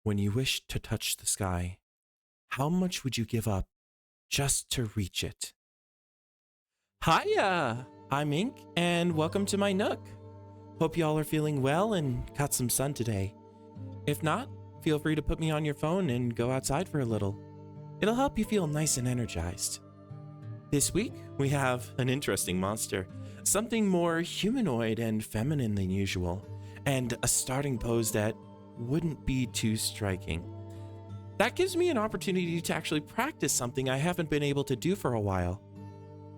When you wish to touch the sky, how much would you give up just to reach it? Hiya! I'm Ink, and welcome to my Nook. Hope y'all are feeling well and got some sun today. If not, feel free to put me on your phone and go outside for a little. It'll help you feel nice and energized. This week, we have an interesting monster, something more humanoid and feminine than usual, and a starting pose that wouldn't be too striking. That gives me an opportunity to actually practice something I haven't been able to do for a while.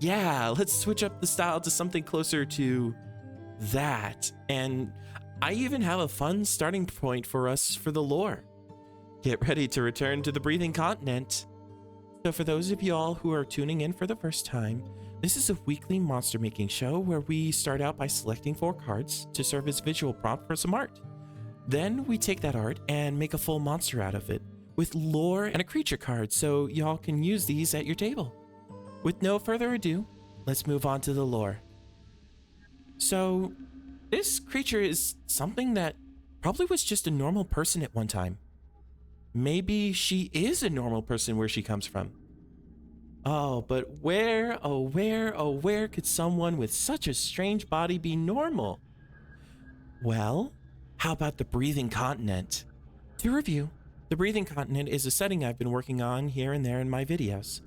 Yeah, let's switch up the style to something closer to that. And I even have a fun starting point for us for the lore. Get ready to return to the breathing continent. So for those of y'all who are tuning in for the first time, this is a weekly monster making show where we start out by selecting 4 cards to serve as visual prompt for some art. Then we take that art and make a full monster out of it, with lore and a creature card so y'all can use these at your table. With no further ado, let's move on to the lore. So, this creature is something that probably was just a normal person at one time. Maybe she is a normal person where she comes from. Oh, but where could someone with such a strange body be normal? Well, how about the breathing continent? To review, the breathing continent is a setting I've been working on here and there in my videos.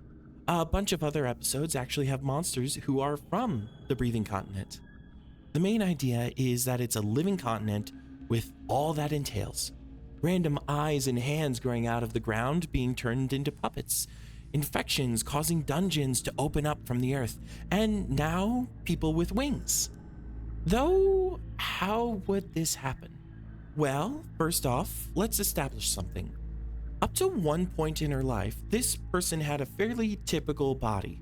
A bunch of other episodes actually have monsters who are from the breathing continent. The main idea is that it's a living continent with all that entails. Random eyes and hands growing out of the ground being turned into puppets, infections causing dungeons to open up from the earth, and now people with wings. Though, how would this happen? Well, first off, let's establish something. Up to one point in her life, this person had a fairly typical body.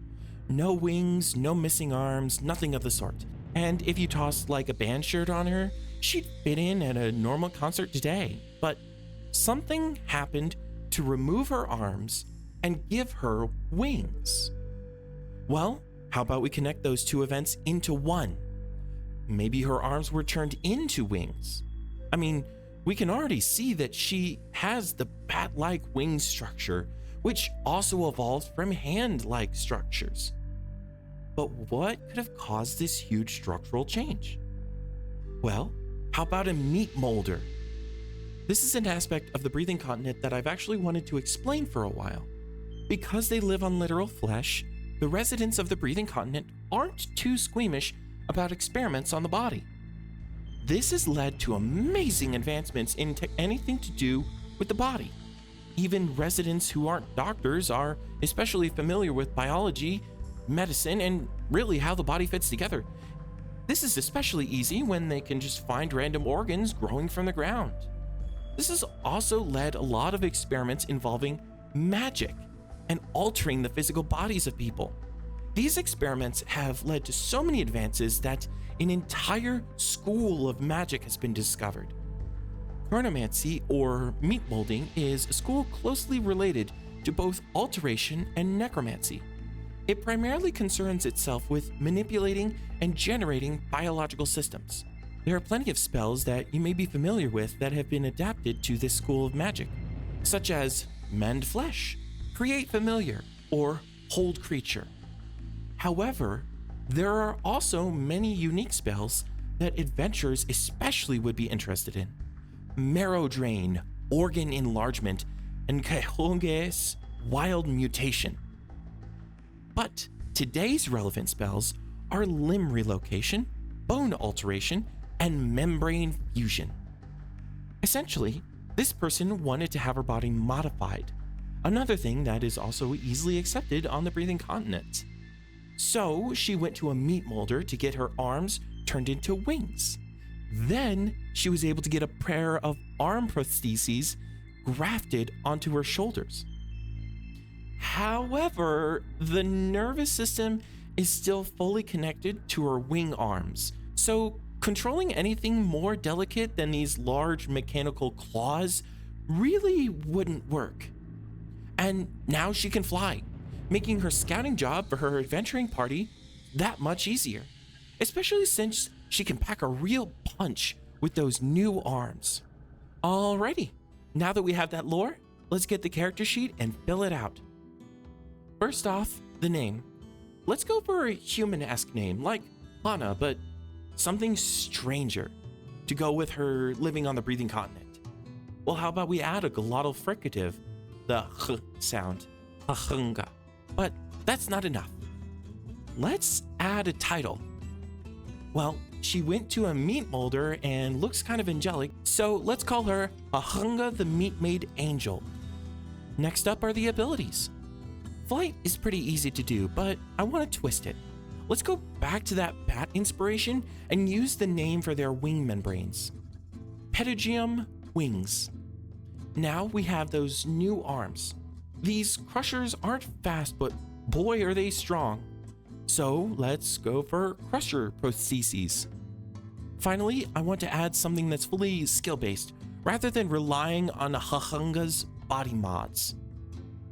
No wings, no missing arms, nothing of the sort. And if you tossed like a band shirt on her, she'd fit in at a normal concert today. But something happened to remove her arms and give her wings. Well, how about we connect those two events into one? Maybe her arms were turned into wings. I mean, we can already see that she has the bat-like wing structure, which also evolved from hand-like structures. But what could have caused this huge structural change? Well, how about a meat molder? This is an aspect of the breathing continent that I've actually wanted to explain for a while. Because they live on literal flesh, the residents of the breathing continent aren't too squeamish about experiments on the body. This has led to amazing advancements in anything to do with the body. Even residents who aren't doctors are especially familiar with biology, medicine, and really how the body fits together. This is especially easy when they can just find random organs growing from the ground. This has also led a lot of experiments involving magic and altering the physical bodies of people. These experiments have led to so many advances that an entire school of magic has been discovered. Chronomancy, or meat molding, is a school closely related to both alteration and necromancy. It primarily concerns itself with manipulating and generating biological systems. There are plenty of spells that you may be familiar with that have been adapted to this school of magic, such as mend flesh, create familiar, or hold creature. However, there are also many unique spells that adventurers especially would be interested in. Marrow Drain, Organ Enlargement, and Kahonge's Wild Mutation. But today's relevant spells are Limb Relocation, Bone Alteration, and Membrane Fusion. Essentially, this person wanted to have her body modified, another thing that is also easily accepted on the breathing continent. So she went to a meat molder to get her arms turned into wings. Then she was able to get a pair of arm prostheses grafted onto her shoulders. However, the nervous system is still fully connected to her wing arms, so controlling anything more delicate than these large mechanical claws really wouldn't work. And now she can fly, making her scouting job for her adventuring party that much easier, especially since she can pack a real punch with those new arms. Alrighty, Now that we have that lore, let's get the character sheet and fill it out. First off, the name. Let's go for a human-esque name, like Lana, but something stranger to go with her living on the breathing continent. Well, how about we add a glottal fricative, the h sound, Hahunga. But that's not enough. Let's add a title. Well, she went to a meat molder and looks kind of angelic, so let's call her Hahunga the Meatmade Angel. Next up are the abilities. Flight is pretty easy to do, but I want to twist it. Let's go back to that bat inspiration and use the name for their wing membranes. Pterygium wings. Now we have those new arms. These crushers aren't fast, but boy are they strong. So let's go for crusher prostheses. Finally, I want to add something that's fully skill-based, rather than relying on Hahunga's body mods.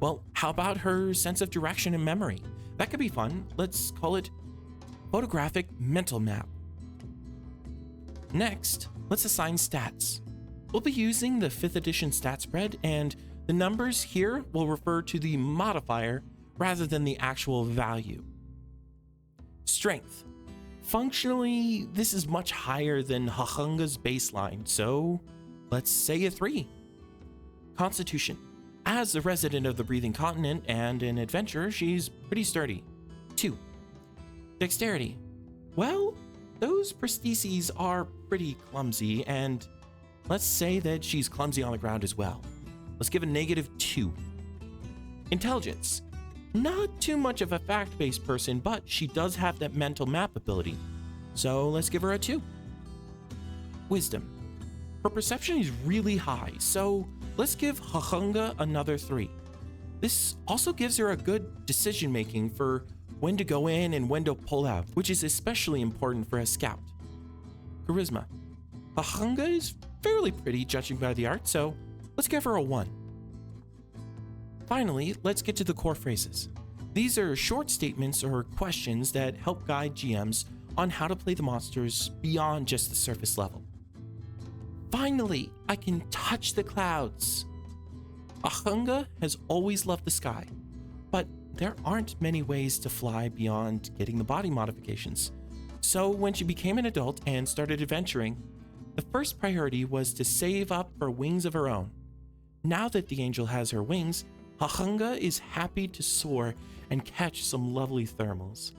Well, how about her sense of direction and memory? That could be fun. Let's call it photographic mental map. Next, let's assign stats. We'll be using the 5th edition stat spread, and the numbers here will refer to the modifier rather than the actual value. Strength. Functionally, this is much higher than Hahunga's baseline, so let's say a 3. Constitution. As a resident of the breathing continent and an adventurer, she's pretty sturdy. 2. Dexterity. Well, those prostheses are pretty clumsy, and let's say that she's clumsy on the ground as well. Let's give a -2. Intelligence. Not too much of a fact-based person, but she does have that mental map ability. So let's give her a 2. Wisdom. Her perception is really high, so let's give Hahunga another 3. This also gives her a good decision-making for when to go in and when to pull out, which is especially important for a scout. Charisma. Hahunga is fairly pretty judging by the art, so let's give her a 1. Finally, let's get to the core phrases. These are short statements or questions that help guide GMs on how to play the monsters beyond just the surface level. Finally, I can touch the clouds. Hahunga has always loved the sky, but there aren't many ways to fly beyond getting the body modifications. So when she became an adult and started adventuring, the first priority was to save up for wings of her own. Now that the angel has her wings, Hahunga is happy to soar and catch some lovely thermals.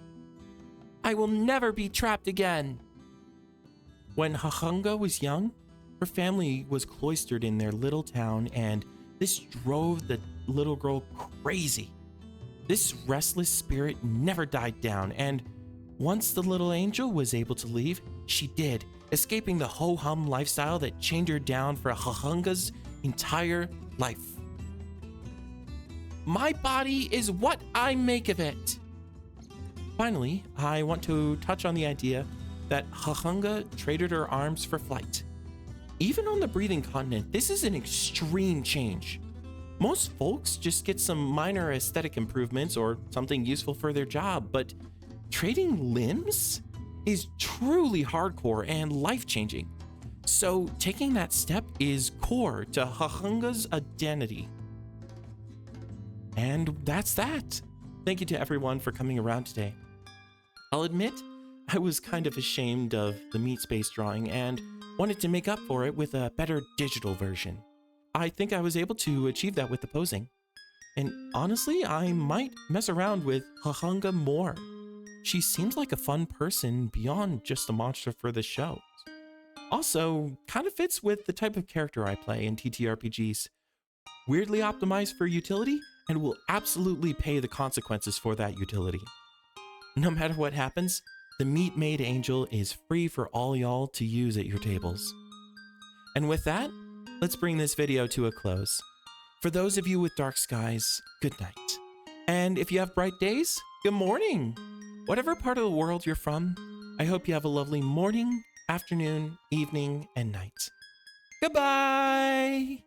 I will never be trapped again. When Hahunga was young, her family was cloistered in their little town, and this drove the little girl crazy. This restless spirit never died down, and once the little angel was able to leave, she did, escaping the ho-hum lifestyle that chained her down for Hahunga's entire life. My body is what I make of it. Finally, I want to touch on the idea that Hahunga traded her arms for flight. Even on the breathing continent, this is an extreme change. Most folks just get some minor aesthetic improvements or something useful for their job, but trading limbs is truly hardcore and life-changing. So taking that step is core to Hahunga's identity. And that's that. Thank you to everyone for coming around today. I'll admit, I was kind of ashamed of the meat space drawing and wanted to make up for it with a better digital version. I think I was able to achieve that with the posing. And honestly, I might mess around with Hahunga more. She seems like a fun person beyond just a monster for the show. Also, kind of fits with the type of character I play in TTRPGs. Weirdly optimized for utility, and will absolutely pay the consequences for that utility. No matter what happens, the Meatmade Angel is free for all y'all to use at your tables. And with that, let's bring this video to a close. For those of you with dark skies, good night. And if you have bright days, good morning. Whatever part of the world you're from, I hope you have a lovely morning, afternoon, evening, and night. Goodbye!